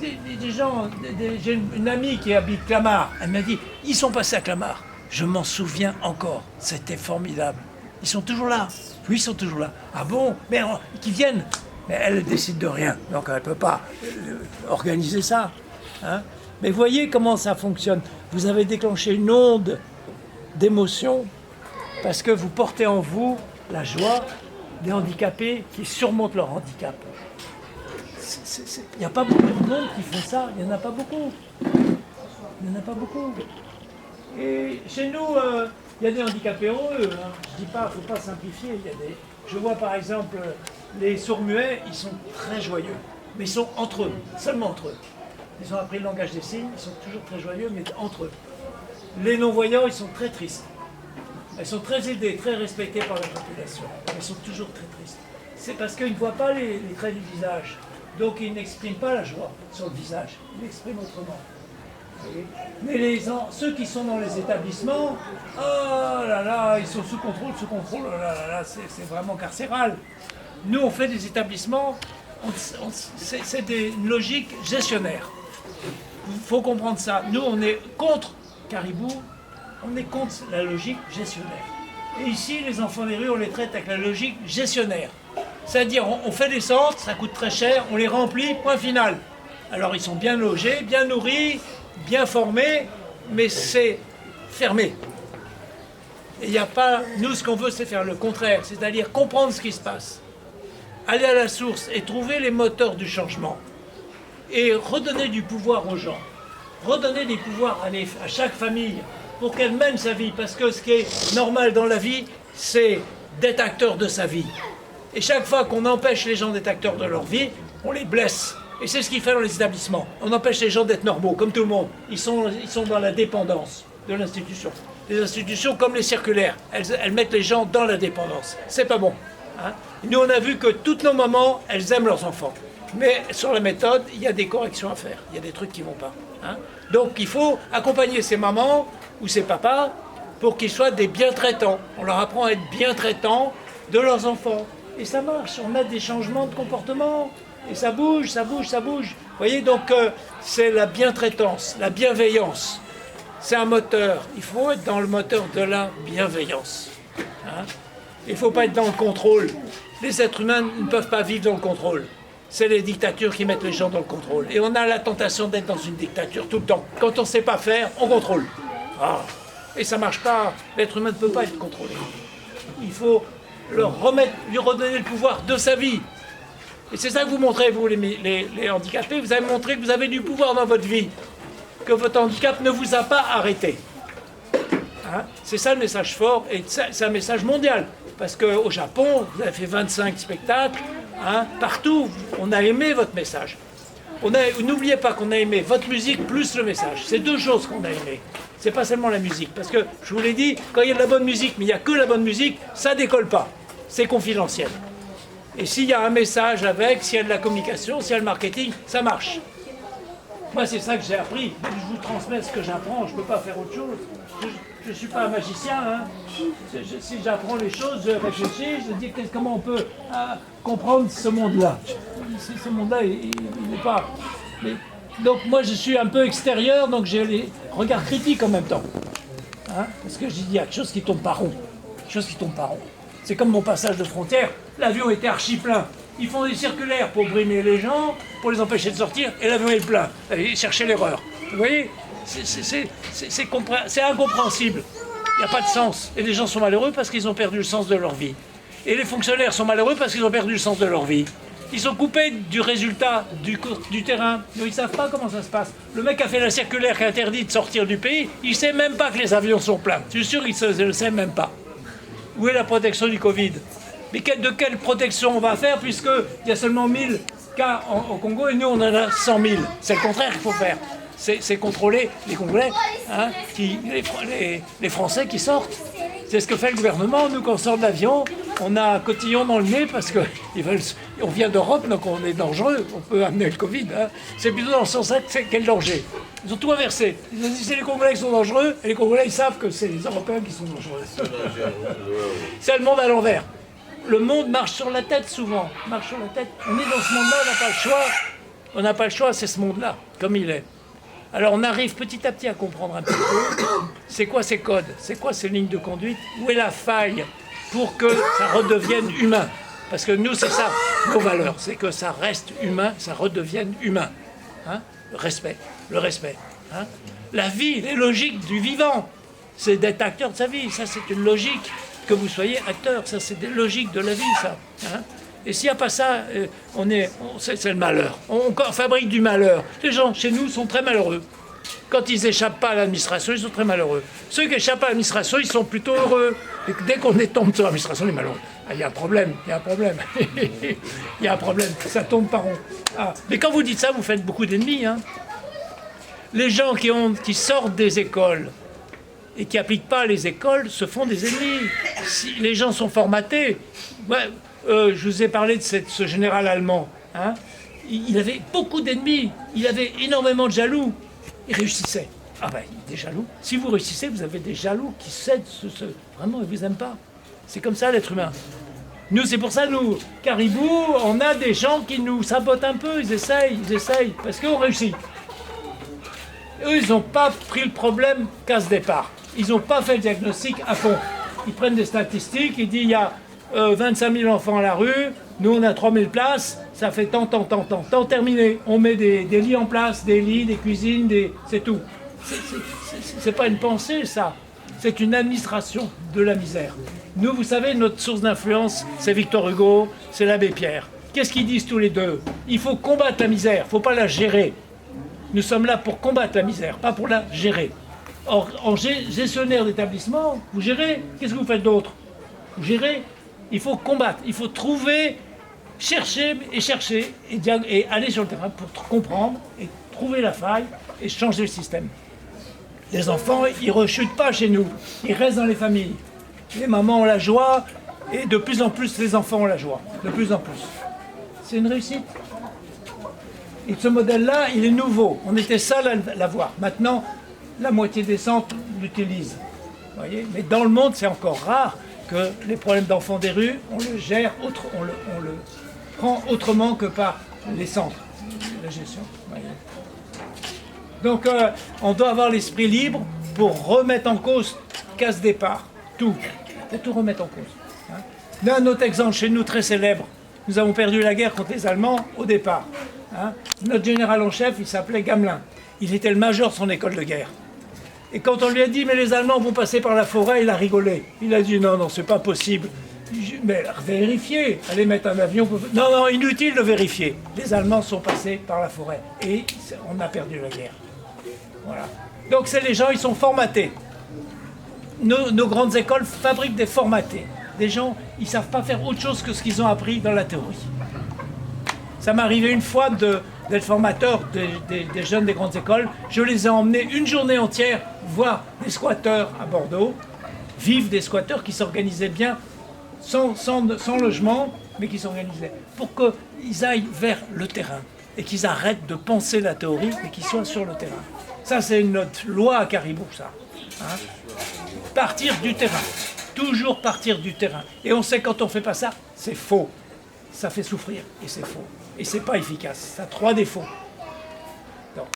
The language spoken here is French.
des gens, j'ai une amie qui habite Clamart, elle m'a dit, ils sont passés à Clamart. Je m'en souviens encore, c'était formidable. Ils sont toujours là. Oui, ils sont toujours là. Ah bon? Mais qu'ils viennent. Mais elle décide de rien, donc elle ne peut pas organiser ça. Hein? Mais voyez comment ça fonctionne. Vous avez déclenché une onde d'émotion parce que vous portez en vous la joie des handicapés qui surmontent leur handicap. Il n'y a pas beaucoup de monde qui font ça, il n'y en a pas beaucoup. Il n'y en a pas beaucoup. Et chez nous, il y a des handicapés heureux. Hein. Je ne dis pas, il ne faut pas simplifier. Je vois par exemple les sourds-muets, ils sont très joyeux. Mais ils sont entre eux, seulement entre eux. Ils ont appris le langage des signes, ils sont toujours très joyeux, mais entre eux. Les non-voyants, ils sont très tristes. Ils sont très aidés, très respectés par la population. Mais ils sont toujours très tristes. C'est parce qu'ils ne voient pas les traits du visage. Donc ils n'expriment pas la joie sur le visage. Ils l'expriment autrement. Mais ceux qui sont dans les établissements, oh là là, ils sont sous contrôle, oh là là, c'est vraiment carcéral. Nous, on fait des établissements, c'est une logique gestionnaire. Il faut comprendre ça. Nous, on est contre Caribou, on est contre la logique gestionnaire. Et ici, les enfants des rues, on les traite avec la logique gestionnaire. C'est-à-dire, on fait des centres, ça coûte très cher, on les remplit, point final. Alors, ils sont bien logés, bien nourris, bien formés, mais c'est fermé. Et il n'y a pas... Nous, ce qu'on veut, c'est faire le contraire, c'est-à-dire comprendre ce qui se passe, aller à la source et trouver les moteurs du changement, et redonner du pouvoir aux gens, redonner des pouvoirs à chaque famille, pour qu'elle mène sa vie, parce que ce qui est normal dans la vie, c'est d'être acteur de sa vie. Et chaque fois qu'on empêche les gens d'être acteurs de leur vie, on les blesse. Et c'est ce qu'il fait dans les établissements. On empêche les gens d'être normaux, comme tout le monde. Ils sont dans la dépendance de l'institution. Les institutions, comme les circulaires, elles mettent les gens dans la dépendance. C'est pas bon. Hein? Nous, on a vu que toutes nos mamans, elles aiment leurs enfants. Mais sur la méthode, il y a des corrections à faire. Il y a des trucs qui ne vont pas. Hein? Donc, il faut accompagner ces mamans ou ces papas pour qu'ils soient des bien-traitants. On leur apprend à être bien-traitants de leurs enfants. Et ça marche. On a des changements de comportement. Et ça bouge, ça bouge, ça bouge. Vous voyez, donc, c'est la bien-traitance, la bienveillance. C'est un moteur. Il faut être dans le moteur de la bienveillance. Hein? Il ne faut pas être dans le contrôle. Les êtres humains ne peuvent pas vivre dans le contrôle. C'est les dictatures qui mettent les gens dans le contrôle. Et on a la tentation d'être dans une dictature tout le temps. Quand on ne sait pas faire, on contrôle. Ah. Et ça ne marche pas. L'être humain ne peut pas être contrôlé. Il faut lui redonner le pouvoir de sa vie. Et c'est ça que vous montrez, vous, les handicapés. Vous avez montré que vous avez du pouvoir dans votre vie. Que votre handicap ne vous a pas arrêté. Hein? C'est ça le message fort. Et c'est un message mondial. Parce qu'au Japon, vous avez fait 25 spectacles. Hein? Partout, on a aimé votre message. N'oubliez pas qu'on a aimé votre musique plus le message. C'est deux choses qu'on a aimé. C'est pas seulement la musique. Parce que, je vous l'ai dit, quand il y a de la bonne musique, mais il n'y a que la bonne musique, ça décolle pas. C'est confidentiel. Et s'il y a un message avec, s'il y a de la communication, s'il y a le marketing, ça marche. Moi, c'est ça que j'ai appris. Je vous transmets ce que j'apprends, je ne peux pas faire autre chose. Je ne suis pas un magicien. Hein. Si j'apprends les choses, je réfléchis, je dis comment on peut comprendre ce monde-là. Ce monde-là, il n'est pas... Mais, donc moi, je suis un peu extérieur, donc j'ai les regards critiques en même temps. Hein, parce que j'ai dit, il y a quelque chose qui ne tombe pas rond. Quelque chose qui tombe pas rond. C'est comme mon passage de frontière, l'avion était archi plein. Ils font des circulaires pour brimer les gens, pour les empêcher de sortir, et l'avion est plein. Ils cherchaient l'erreur. Vous voyez, c'est incompréhensible. Il n'y a pas de sens. Et les gens sont malheureux parce qu'ils ont perdu le sens de leur vie. Et les fonctionnaires sont malheureux parce qu'ils ont perdu le sens de leur vie. Ils sont coupés du résultat, du terrain. Ils ne savent pas comment ça se passe. Le mec qui a fait la circulaire qui interdit de sortir du pays, il ne sait même pas que les avions sont pleins. Je suis sûr qu'il ne le sait même pas. Où est la protection du Covid? Mais de quelle protection on va faire puisqu'il y a seulement 1000 cas au Congo et nous on en a 100 000. C'est le contraire qu'il faut faire. C'est contrôler les Congolais, hein, les Français qui sortent. C'est ce que fait le gouvernement. Nous, quand on sort de l'avion, on a un cotillon dans le nez parce qu'on vient d'Europe, donc on est dangereux. On peut amener le Covid. Hein. C'est plutôt dans ce sens-là que c'est quel danger. Ils ont tout inversé. Ils ont dit c'est les Congolais qui sont dangereux et les Congolais ils savent que c'est les Européens qui sont dangereux. C'est le monde à l'envers. Le monde marche sur la tête souvent. Marche sur la tête. On est dans ce monde-là, on n'a pas le choix. On n'a pas le choix, c'est ce monde-là, comme il est. Alors on arrive petit à petit à comprendre un petit peu, c'est quoi ces codes, c'est quoi ces lignes de conduite, où est la faille pour que ça redevienne humain. Parce que nous, c'est ça, nos valeurs, c'est que ça reste humain, ça redevienne humain. Hein, le respect. Hein. La vie, les logiques du vivant, c'est d'être acteur de sa vie, ça c'est une logique, que vous soyez acteur, ça c'est des logiques de la vie, ça. Hein. Et s'il n'y a pas ça, c'est le malheur. On fabrique du malheur. Les gens chez nous sont très malheureux. Quand ils n'échappent pas à l'administration, ils sont très malheureux. Ceux qui échappent à l'administration, ils sont plutôt heureux. Et dès qu'on tombe sur l'administration, on est malheureux. Il y a un problème, il y a un problème. Il y a un problème, ça tombe par rond. Ah. Mais quand vous dites ça, vous faites beaucoup d'ennemis. Hein. Les gens qui sortent des écoles et qui n'appliquent pas les écoles se font des ennemis. Si les gens sont formatés... Ouais, je vous ai parlé de ce général allemand. Hein. Il avait beaucoup d'ennemis. Il avait énormément de jaloux. Il réussissait. Ah ben, des jaloux. Si vous réussissez, vous avez des jaloux qui cèdent. Vraiment, ils ne vous aiment pas. C'est comme ça, l'être humain. Nous, c'est pour ça, nous, Caribou, on a des gens qui nous sabotent un peu. Ils essayent. Parce qu'on réussit. Eux, ils n'ont pas pris le problème qu'à ce départ. Ils n'ont pas fait le diagnostic à fond. Ils prennent des statistiques. Ils disent, il y a 25 000 enfants à la rue, nous on a 3 000 places, ça fait tant, terminé. On met des lits en place, des lits, des cuisines, c'est tout. C'est pas une pensée, ça. C'est une administration de la misère. Nous, vous savez, notre source d'influence, c'est Victor Hugo, c'est l'abbé Pierre. Qu'est-ce qu'ils disent tous les deux? Il faut combattre la misère, il ne faut pas la gérer. Nous sommes là pour combattre la misère, pas pour la gérer. Or, en gestionnaire d'établissement, vous gérez, qu'est-ce que vous faites d'autre? Vous gérez. Il faut combattre, il faut trouver, chercher et aller sur le terrain pour comprendre et trouver la faille et changer le système. Les enfants, ils ne rechutent pas chez nous, ils restent dans les familles. Les mamans ont la joie et de plus en plus les enfants ont la joie, de plus en plus. C'est une réussite. Et ce modèle-là, il est nouveau. On était seuls à l'avoir. Maintenant, la moitié des centres l'utilisent. Voyez, mais dans le monde, c'est encore rare que les problèmes d'enfants des rues, on le gère, on le prend autrement que par les centres, la gestion. Voyez. Donc, on doit avoir l'esprit libre pour remettre en cause, qu'à ce départ, tout. Faut tout remettre en cause. Hein. Un autre exemple chez nous très célèbre. Nous avons perdu la guerre contre les Allemands au départ. Hein. Notre général en chef, il s'appelait Gamelin. Il était le major de son école de guerre. Et quand on lui a dit, mais les Allemands vont passer par la forêt, il a rigolé. Il a dit, non, c'est pas possible. Mais vérifiez, allez mettre un avion. Non, inutile de vérifier. Les Allemands sont passés par la forêt. Et on a perdu la guerre. Voilà. Donc c'est les gens, ils sont formatés. Nos grandes écoles fabriquent des formatés. Des gens, ils ne savent pas faire autre chose que ce qu'ils ont appris dans la théorie. Ça m'est arrivé une fois d'être formateur des jeunes des grandes écoles. Je les ai emmenés une journée entière voir des squatteurs à Bordeaux, vivre des squatteurs qui s'organisaient bien, sans logement, mais qui s'organisaient, pour qu'ils aillent vers le terrain et qu'ils arrêtent de penser la théorie, mais qu'ils soient sur le terrain. Ça, c'est notre loi à Caribou, ça. Hein. Partir du terrain. Toujours partir du terrain. Et on sait quand on ne fait pas ça, c'est faux. Ça fait souffrir, et c'est faux. Et c'est pas efficace. Ça a 3 défauts.